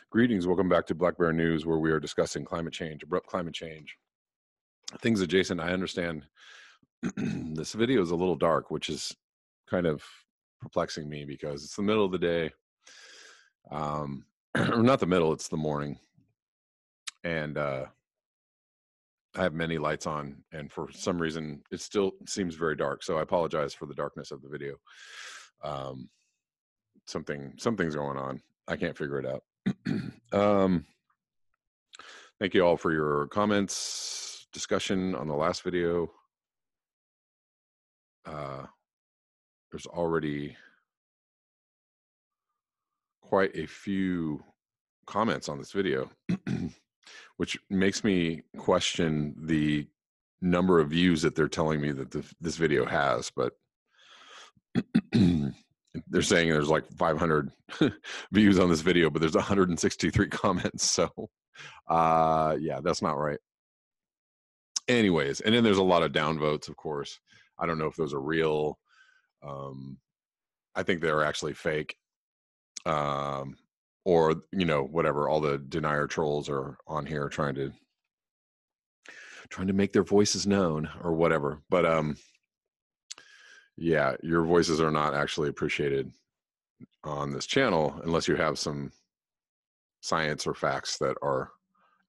Greetings, welcome back to Black Bear News, where we are discussing climate change, abrupt climate change, things adjacent. I understand this video is a little dark, which is kind of perplexing me because it's the middle of the day, or not the middle, it's the morning, and I have many lights on, and for some reason it still seems very dark, so I apologize for the darkness of the video. Something's going on. I can't figure it out. Thank you all for your comments, discussion on the last video. There's already quite a few comments on this video, which makes me question the number of views that they're telling me that this video has, but they're saying there's like 500 views on this video, but there's 163 comments. So yeah, that's not right. Anyways, and then there's a lot of downvotes, of course. I don't know if those are real. I think they're actually fake. Or, you know, whatever, all the denier trolls are on here trying to make their voices known or whatever. But yeah, your voices are not actually appreciated on this channel unless you have some science or facts that are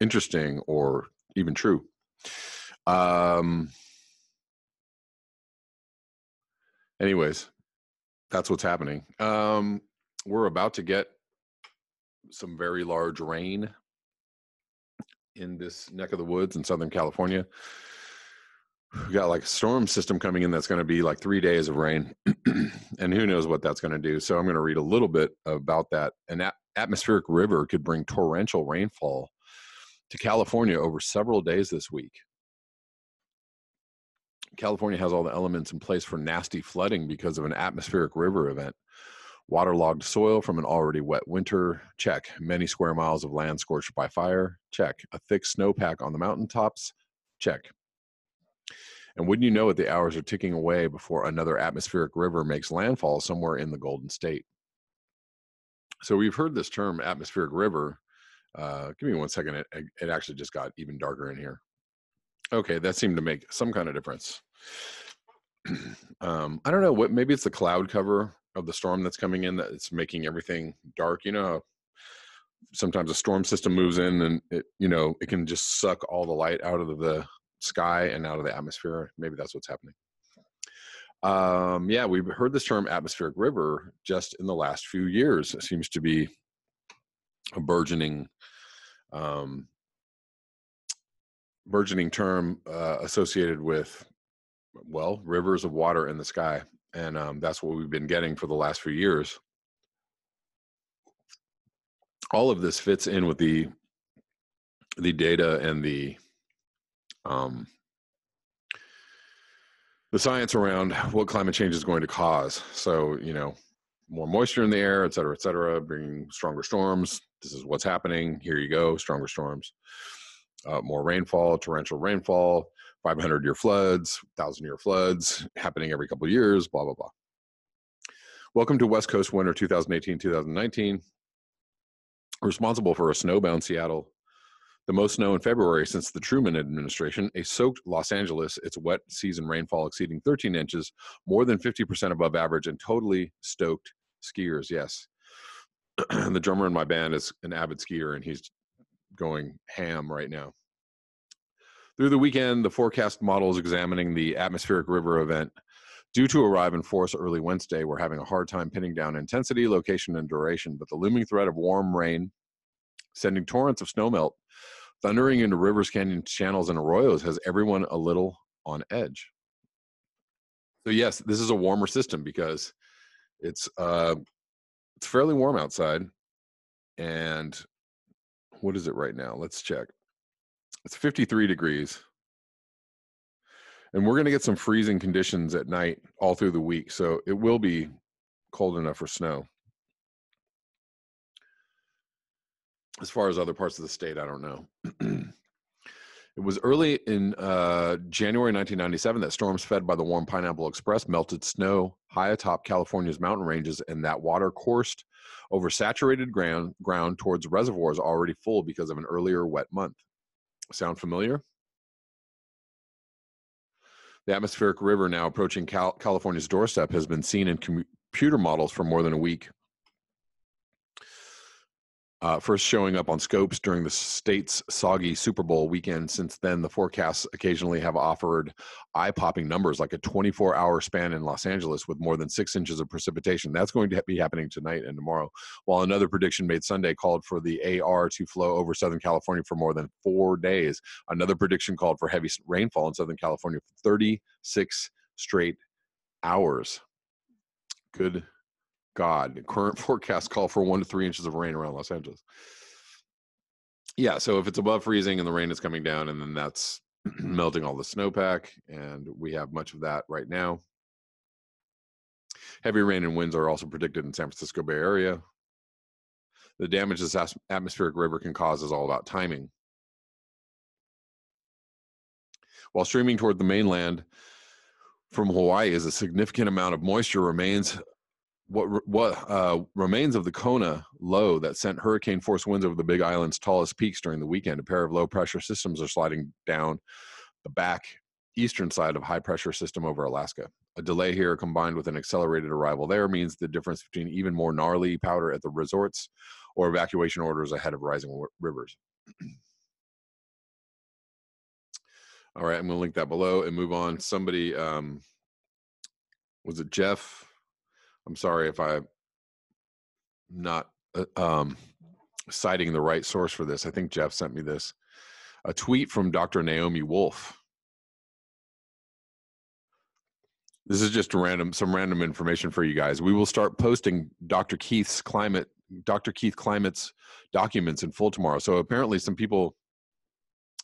interesting or even true. Anyways, that's what's happening. We're about to get some very large rain in this neck of the woods in Southern California. We got like a storm system coming in that's going to be like 3 days of rain, and who knows what that's going to do. So I'm going to read a little bit about that. An atmospheric river could bring torrential rainfall to California over several days this week. California has all the elements in place for nasty flooding because of an atmospheric river event. Waterlogged soil from an already wet winter, check. Many square miles of land scorched by fire, check. A thick snowpack on the mountaintops, check. And wouldn't you know it, the hours are ticking away before another atmospheric river makes landfall somewhere in the Golden State. So we've heard this term atmospheric river. Give me 1 second. It actually just got even darker in here. Okay, that seemed to make some kind of difference. I don't know what, maybe it's the cloud cover of the storm that's coming in that it's making everything dark. You know, sometimes a storm system moves in and it, you know, it can just suck all the light out of the sky and out of the atmosphere. Maybe that's what's happening. Yeah, we've heard this term atmospheric river just in the last few years. It seems to be a burgeoning term associated with, well, rivers of water in the sky. And that's what we've been getting for the last few years. All of this fits in with the data and the science around what climate change is going to cause. So, you know, more moisture in the air, et cetera, bringing stronger storms. This is what's happening. Here you go, stronger storms. More rainfall, torrential rainfall, 500-year floods, 1,000-year floods happening every couple of years, blah, blah, blah. Welcome to West Coast winter 2018-2019. Responsible for a snowbound Seattle, the most snow in February since the Truman administration, a soaked Los Angeles, its wet season rainfall exceeding 13 inches, more than 50% above average, and totally stoked skiers, yes. The drummer in my band is an avid skier, and he's going ham right now. Through the weekend, the forecast models examining the atmospheric river event due to arrive in force early Wednesday. We're having a hard time pinning down intensity, location, and duration, but the looming threat of warm rain, sending torrents of snowmelt, thundering into rivers, canyons, channels, and arroyos has everyone a little on edge. So yes, this is a warmer system because it's fairly warm outside. And what is it right now? Let's check. It's 53 degrees. And we're going to get some freezing conditions at night all through the week. So it will be cold enough for snow. As far as other parts of the state, I don't know. It was early in January 1997 that storms fed by the warm Pineapple Express melted snow high atop California's mountain ranges, and that water coursed over saturated ground towards reservoirs already full because of an earlier wet month. Sound familiar? The atmospheric river, now approaching California's doorstep, has been seen in computer models for more than a week. First showing up on scopes during the state's soggy Super Bowl weekend. Since then, the forecasts occasionally have offered eye-popping numbers, like a 24-hour span in Los Angeles with more than 6 inches of precipitation. That's going to be happening tonight and tomorrow, while another prediction made Sunday called for the AR to flow over Southern California for more than 4 days. Another prediction called for heavy rainfall in Southern California for 36 straight hours. Good God. Current forecasts call for 1 to 3 inches of rain around Los Angeles. Yeah, so if it's above freezing and the rain is coming down, and then that's melting all the snowpack, and we have much of that right now. Heavy rain and winds are also predicted in San Francisco Bay Area. The damage this atmospheric river can cause is all about timing. While streaming toward the mainland from Hawaii is a significant amount of moisture remains. What remains of the Kona low that sent hurricane-force winds over the Big Island's tallest peaks during the weekend. A pair of low-pressure systems are sliding down the back eastern side of high-pressure system over Alaska. A delay here combined with an accelerated arrival there means the difference between even more gnarly powder at the resorts or evacuation orders ahead of rising rivers. All right, I'm going to link that below and move on. Somebody, was it Jeff? I'm sorry if I'm not citing the right source for this. I think Jeff sent me this. A tweet from Dr. Naomi Wolf. This is just some random information for you guys. We will start posting Dr. Keith Climate's documents in full tomorrow. So apparently some people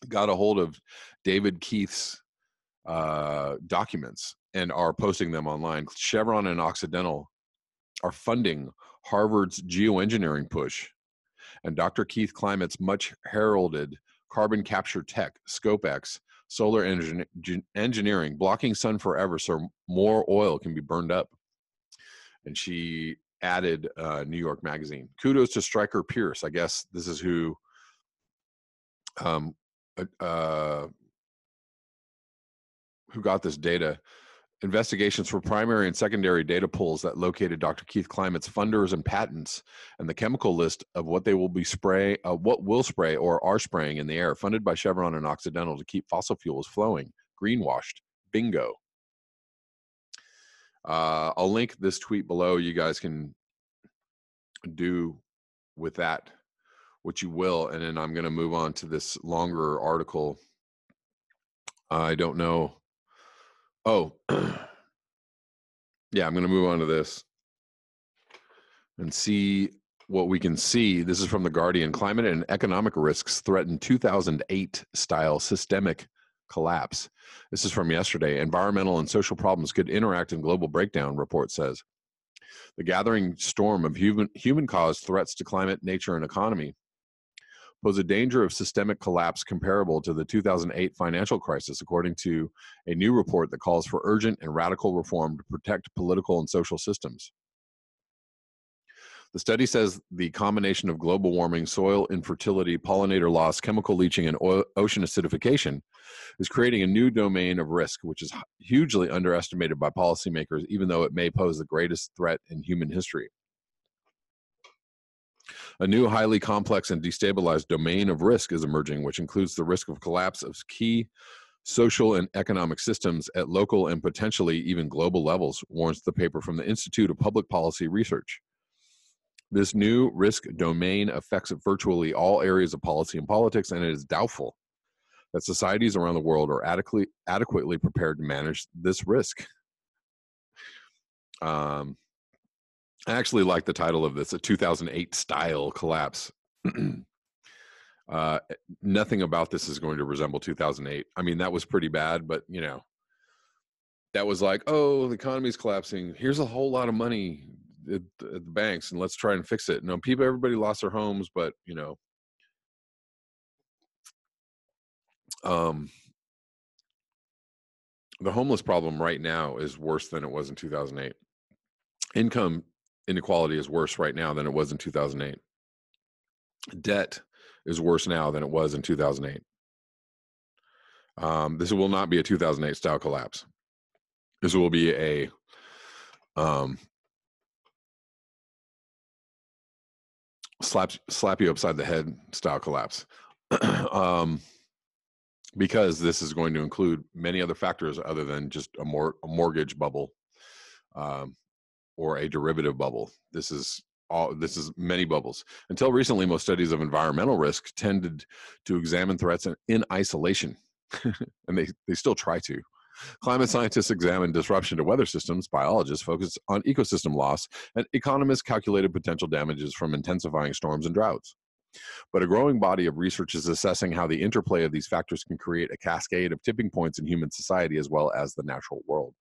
got a hold of David Keith's documents and are posting them online. Chevron and Occidental are funding Harvard's geoengineering push, and Dr. Keith Climate's much heralded carbon capture tech, ScopeX, solar engineering, blocking sun forever so more oil can be burned up. And she added New York Magazine. Kudos to Stryker Pierce. I guess this is who got this data. Investigations for primary and secondary data pools that located Dr. Keith Climate's funders and patents, and the chemical list of what will spray or are spraying in the air, funded by Chevron and Occidental to keep fossil fuels flowing. Greenwashed. Bingo. I'll link this tweet below. You guys can do with that what you will, and then I'm going to move on to this longer article. I don't know. Oh, yeah, I'm going to move on to this and see what we can see. This is from The Guardian. Climate and economic risks threaten 2008-style systemic collapse. This is from yesterday. Environmental and social problems could interact in global breakdown, report says. The gathering storm of human-caused threats to climate, nature, and economy pose a danger of systemic collapse comparable to the 2008 financial crisis, according to a new report that calls for urgent and radical reform to protect political and social systems. The study says the combination of global warming, soil infertility, pollinator loss, chemical leaching, and ocean acidification is creating a new domain of risk, which is hugely underestimated by policymakers, even though it may pose the greatest threat in human history. A new, highly complex and destabilized domain of risk is emerging, which includes the risk of collapse of key social and economic systems at local and potentially even global levels, warns the paper from the Institute of Public Policy Research. This new risk domain affects virtually all areas of policy and politics, and it is doubtful that societies around the world are adequately prepared to manage this risk. I actually like the title of this, a 2008 style collapse. Nothing about this is going to resemble 2008. I mean, that was pretty bad, but you know, that was like, oh, the economy's collapsing. Here's a whole lot of money at the banks, and let's try and fix it. No, everybody lost their homes, but you know, Um, the homeless problem right now is worse than it was in 2008. Income inequality is worse right now than it was in 2008. Debt is worse now than it was in 2008. This will not be a 2008 style collapse. This will be a slap you upside the head style collapse. Because this is going to include many other factors other than just a mortgage bubble or a derivative bubble. This is many bubbles. Until recently, most studies of environmental risk tended to examine threats in isolation, and they still try to. Climate scientists examine disruption to weather systems, biologists focus on ecosystem loss, and economists calculated potential damages from intensifying storms and droughts. But a growing body of research is assessing how the interplay of these factors can create a cascade of tipping points in human society as well as the natural world.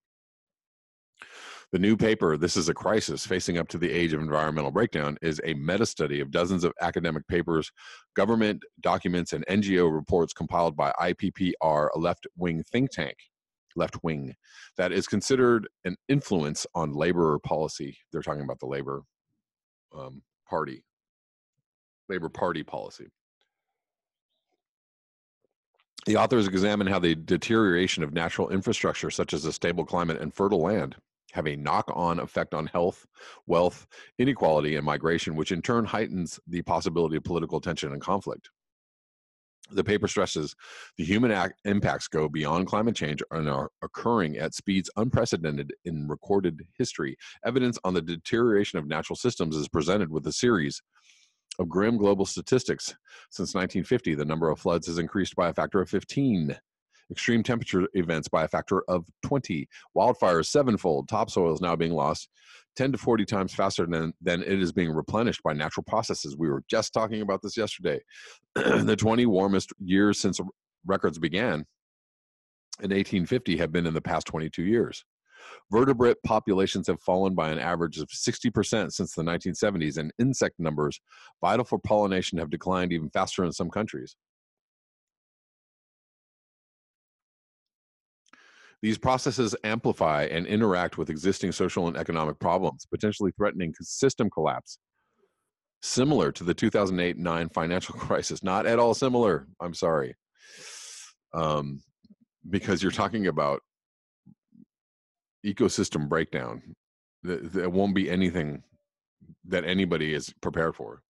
The new paper, This is a Crisis, Facing Up to the Age of Environmental Breakdown, is a meta-study of dozens of academic papers, government documents, and NGO reports compiled by IPPR, a left-wing think tank, that is considered an influence on labor policy. They're talking about the Labor Party policy. The authors examine how the deterioration of natural infrastructure, such as a stable climate and fertile land, have a knock-on effect on health, wealth, inequality, and migration, which in turn heightens the possibility of political tension and conflict. The paper stresses the human impacts go beyond climate change and are occurring at speeds unprecedented in recorded history. Evidence on the deterioration of natural systems is presented with a series of grim global statistics. Since 1950, the number of floods has increased by a factor of 15. Extreme temperature events by a factor of 20. Wildfires sevenfold. Topsoil is now being lost 10 to 40 times faster than it is being replenished by natural processes. We were just talking about this yesterday. The 20 warmest years since records began in 1850 have been in the past 22 years. Vertebrate populations have fallen by an average of 60% since the 1970s, and insect numbers vital for pollination have declined even faster in some countries. These processes amplify and interact with existing social and economic problems, potentially threatening system collapse. Similar to the 2008-9 financial crisis. Not at all similar, I'm sorry. Because you're talking about ecosystem breakdown. There won't be anything that anybody is prepared for.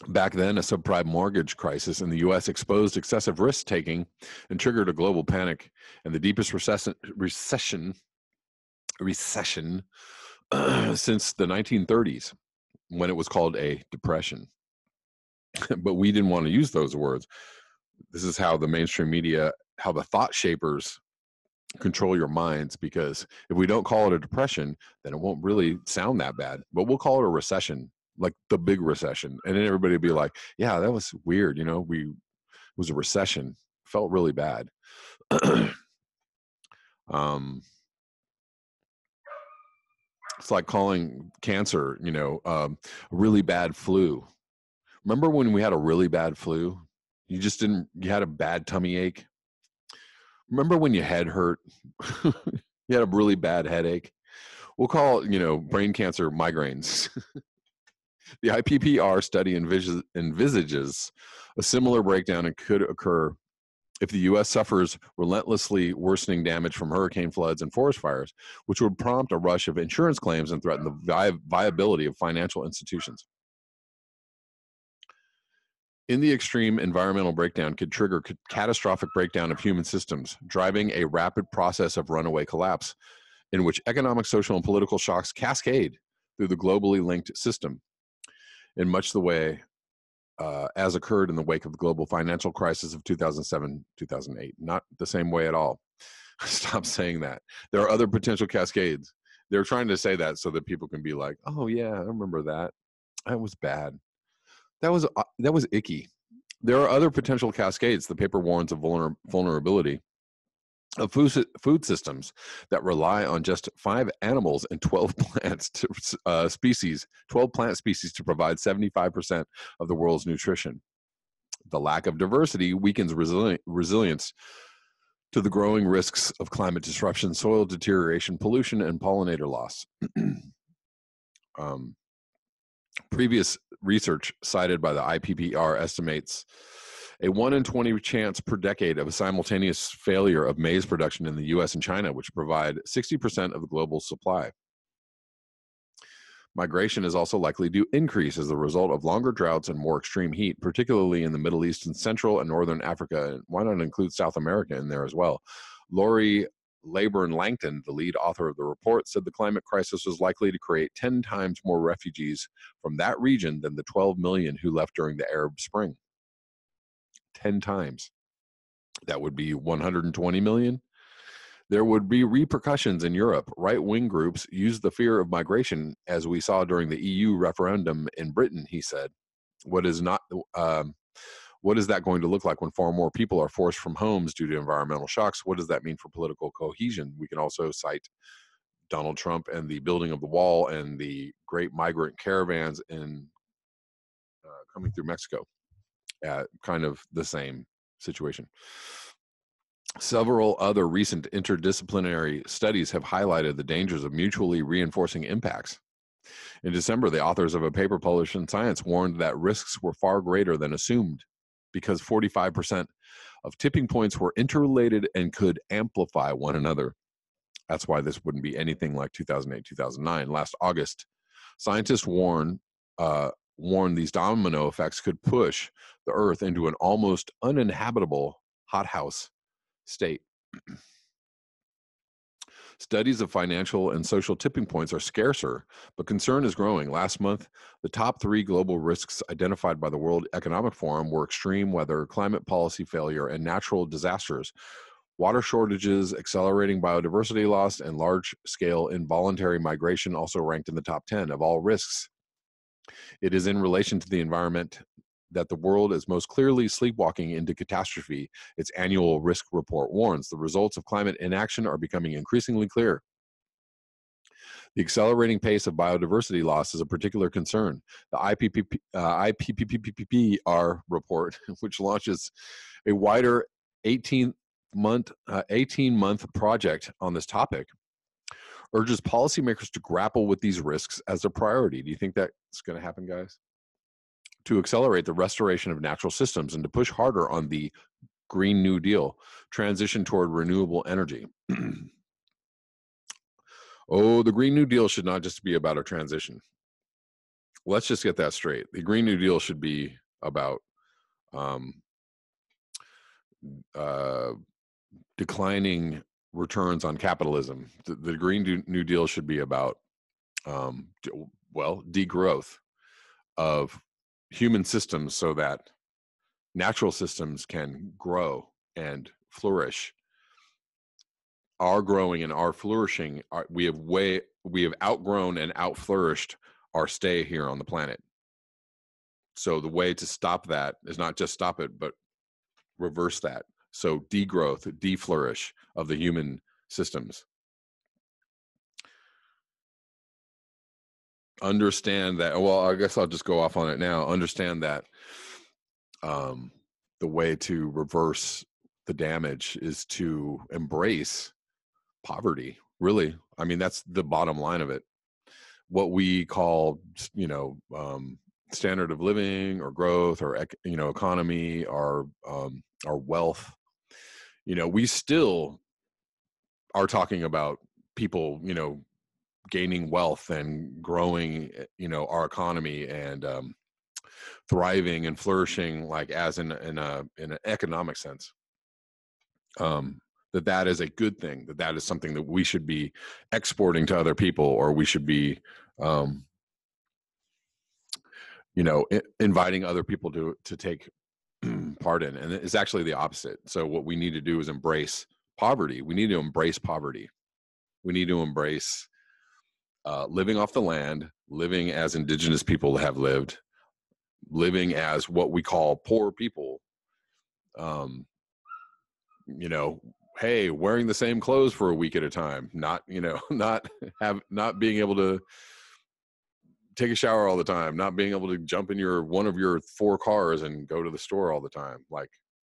Back then, a subprime mortgage crisis in the U.S. exposed excessive risk-taking and triggered a global panic and the deepest recession since the 1930s, when it was called a depression. But we didn't want to use those words. This is how the mainstream media, how the thought shapers control your minds, because if we don't call it a depression, then it won't really sound that bad. But we'll call it a recession, like the big recession, and then everybody will be like, yeah, that was weird, it was a recession, felt really bad. It's like calling cancer a really bad flu. Remember when we had a really bad flu? You had a bad tummy ache. Remember when your head hurt? You had a really bad headache. We'll call brain cancer migraines. The IPPR study envisages a similar breakdown and could occur if the U.S. suffers relentlessly worsening damage from hurricane floods and forest fires, which would prompt a rush of insurance claims and threaten the viability of financial institutions. In the extreme, environmental breakdown could trigger catastrophic breakdown of human systems, driving a rapid process of runaway collapse, in which economic, social, and political shocks cascade through the globally linked system, in much the way as occurred in the wake of the global financial crisis of 2007-2008. Not the same way at all. Stop saying that. There are other potential cascades. They're trying to say that so that people can be like, oh yeah, I remember that. That was bad. That was icky. There are other potential cascades. The paper warns of vulnerability of food systems that rely on just 5 animals and 12 plant species to provide 75% of the world's nutrition. The lack of diversity weakens resilience to the growing risks of climate disruption, soil deterioration, pollution, and pollinator loss. Previous research cited by the IPPR estimates a 1 in 20 chance per decade of a simultaneous failure of maize production in the US and China, which provide 60% of the global supply. Migration is also likely to increase as a result of longer droughts and more extreme heat, particularly in the Middle East and Central and Northern Africa. Why not include South America in there as well? Lori Leyburn Langton, the lead author of the report, said the climate crisis was likely to create 10 times more refugees from that region than the 12 million who left during the Arab Spring. 10 times. That would be 120 million. There would be repercussions in Europe. Right-wing groups use the fear of migration, as we saw during the EU referendum in Britain, he said. What is that going to look like when far more people are forced from homes due to environmental shocks? What does that mean for political cohesion? We can also cite Donald Trump and the building of the wall and the great migrant caravans in coming through Mexico. Kind of the same situation. Several other recent interdisciplinary studies have highlighted the dangers of mutually reinforcing impacts. In December, the authors of a paper published in Science warned that risks were far greater than assumed because 45% of tipping points were interrelated and could amplify one another. That's why this wouldn't be anything like 2008, 2009. Last August, scientists warned these domino effects could push the Earth into an almost uninhabitable hothouse state. Studies of financial and social tipping points are scarcer, but concern is growing. Last month, the top 3 global risks identified by the World Economic Forum were extreme weather, climate policy failure, and natural disasters. Water shortages, accelerating biodiversity loss, and large-scale involuntary migration also ranked in the top 10 of all risks. It is in relation to the environment that the world is most clearly sleepwalking into catastrophe, its annual risk report warns. The results of climate inaction are becoming increasingly clear. The accelerating pace of biodiversity loss is a particular concern. The IPPPR report, which launches a wider 18-month project on this topic, urges policymakers to grapple with these risks as a priority. Do you think that's going to happen, guys? To accelerate the restoration of natural systems and to push harder on the Green New Deal, transition toward renewable energy. Oh, the Green New Deal should not just be about a transition. Let's just get that straight. The Green New Deal should be about declining returns on capitalism. The Green New Deal should be about, degrowth of human systems so that natural systems can grow and flourish. Our growing and our flourishing, we have outgrown and outflourished our stay here on the planet. So the way to stop that is not just stop it, but reverse that. So degrowth, deflourish of the human systems. Understand that, well, I guess I'll just go off on it now. Understand that the way to reverse the damage is to embrace poverty. Really, I mean, that's the bottom line of it. What we call, standard of living or growth or, economy or wealth, we still are talking about people, gaining wealth and growing, our economy and thriving and flourishing, like as in an economic sense. That is a good thing. That is something that we should be exporting to other people, or we should be, inviting other people to take part in. And it's actually the opposite. So what we need to do is embrace poverty. We need to embrace poverty. We need to embrace living off the land, living as indigenous people have lived, living as what we call poor people. Hey, wearing the same clothes for a week at a time, not being able to take a shower all the time, not being able to jump in one of your 4 cars and go to the store all the time. Like,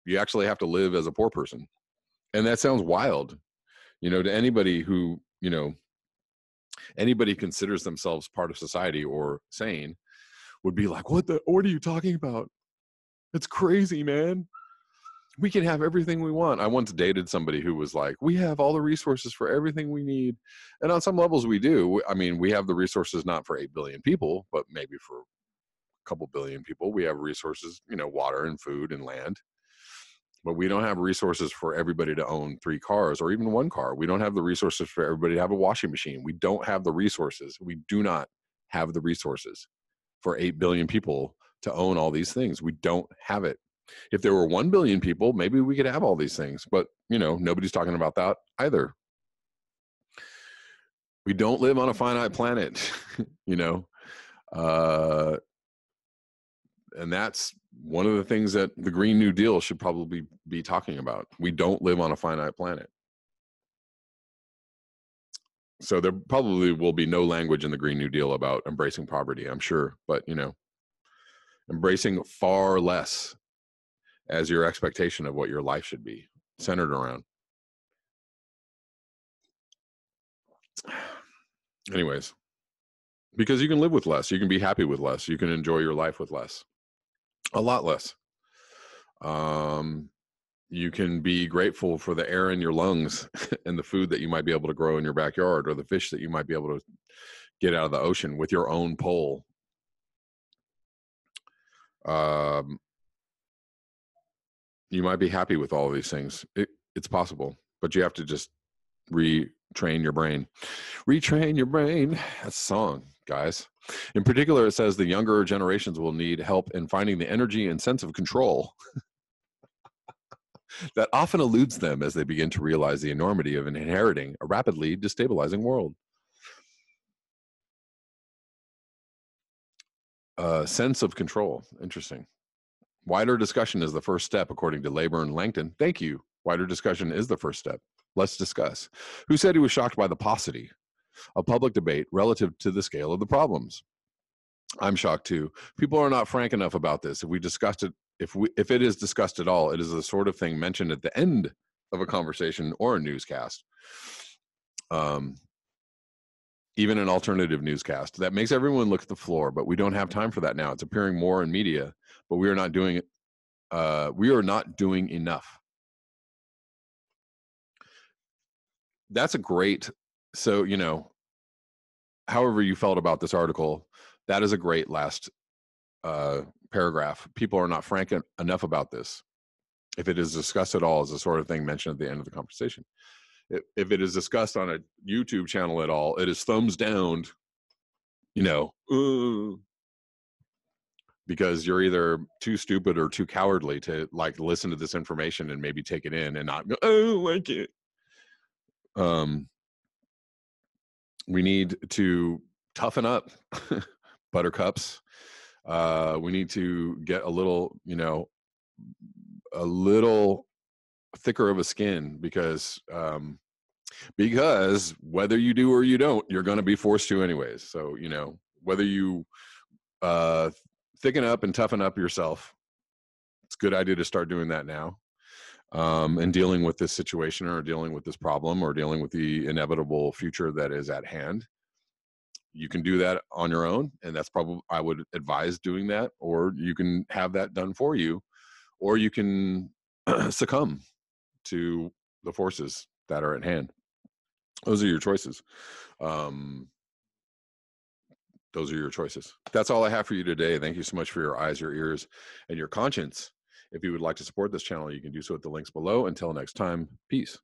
you actually have to live as a poor person. And that sounds wild, to anybody who, anybody considers themselves part of society or sane would be like, what are you talking about? It's crazy, man. We can have everything we want. I once dated somebody who was like, we have all the resources for everything we need. And on some levels we do. I mean, we have the resources not for 8 billion people, but maybe for a couple billion people. We have resources, water and food and land. But we don't have resources for everybody to own 3 cars or even 1 car. We don't have the resources for everybody to have a washing machine. We don't have the resources. We do not have the resources for 8 billion people to own all these things. We don't have it. If there were 1 billion people, maybe we could have all these things, but nobody's talking about that either. We don't live on a finite planet, and that's one of the things that the Green New Deal should probably be talking about. We don't live on a finite planet. So there probably will be no language in the Green New Deal about embracing poverty, I'm sure, but embracing far less as your expectation of what your life should be centered around. Anyways, because you can live with less, you can be happy with less, you can enjoy your life with less, a lot less. You can be grateful for the air in your lungs and the food that you might be able to grow in your backyard, or the fish that you might be able to get out of the ocean with your own pole. You might be happy with all of these things. It's possible, but you have to just retrain your brain. Retrain your brain. That's a song, guys. In particular, it says the younger generations will need help in finding the energy and sense of control that often eludes them as they begin to realize the enormity of inheriting a rapidly destabilizing world. Sense of control. Interesting. Wider discussion is the first step, according to Labor and Langton. Thank you. Wider discussion is the first step. Let's discuss. Who said he was shocked by the paucity of public debate relative to the scale of the problems? I'm shocked too. People are not frank enough about this. If we discussed it, if it is discussed at all, it is the sort of thing mentioned at the end of a conversation or a newscast. Even an alternative newscast that makes everyone look at the floor, but we don't have time for that now. It's appearing more in media, but we are not doing it. We are not doing enough. That's a great, so, however you felt about this article, that is a great last paragraph. People are not frank enough about this. If it is discussed at all, is the sort of thing mentioned at the end of the conversation. If it is discussed on a YouTube channel at all, it is thumbs down, because you're either too stupid or too cowardly to listen to this information and maybe take it in and not go, oh, like it. We need to toughen up, buttercups. We need to get a little thicker of a skin, because whether you do or you don't, you're going to be forced to anyways. So, whether you thicken up and toughen up yourself, it's a good idea to start doing that now, and dealing with this situation, or dealing with this problem, or dealing with the inevitable future that is at hand. You can do that on your own, and that's probably, I would advise doing that, or you can have that done for you, or you can succumb to the forces that are at hand. Those are your choices. Those are your choices. That's all I have for you today. Thank you so much for your eyes, your ears, and your conscience. If you would like to support this channel, you can do so at the links below. Until next time, peace.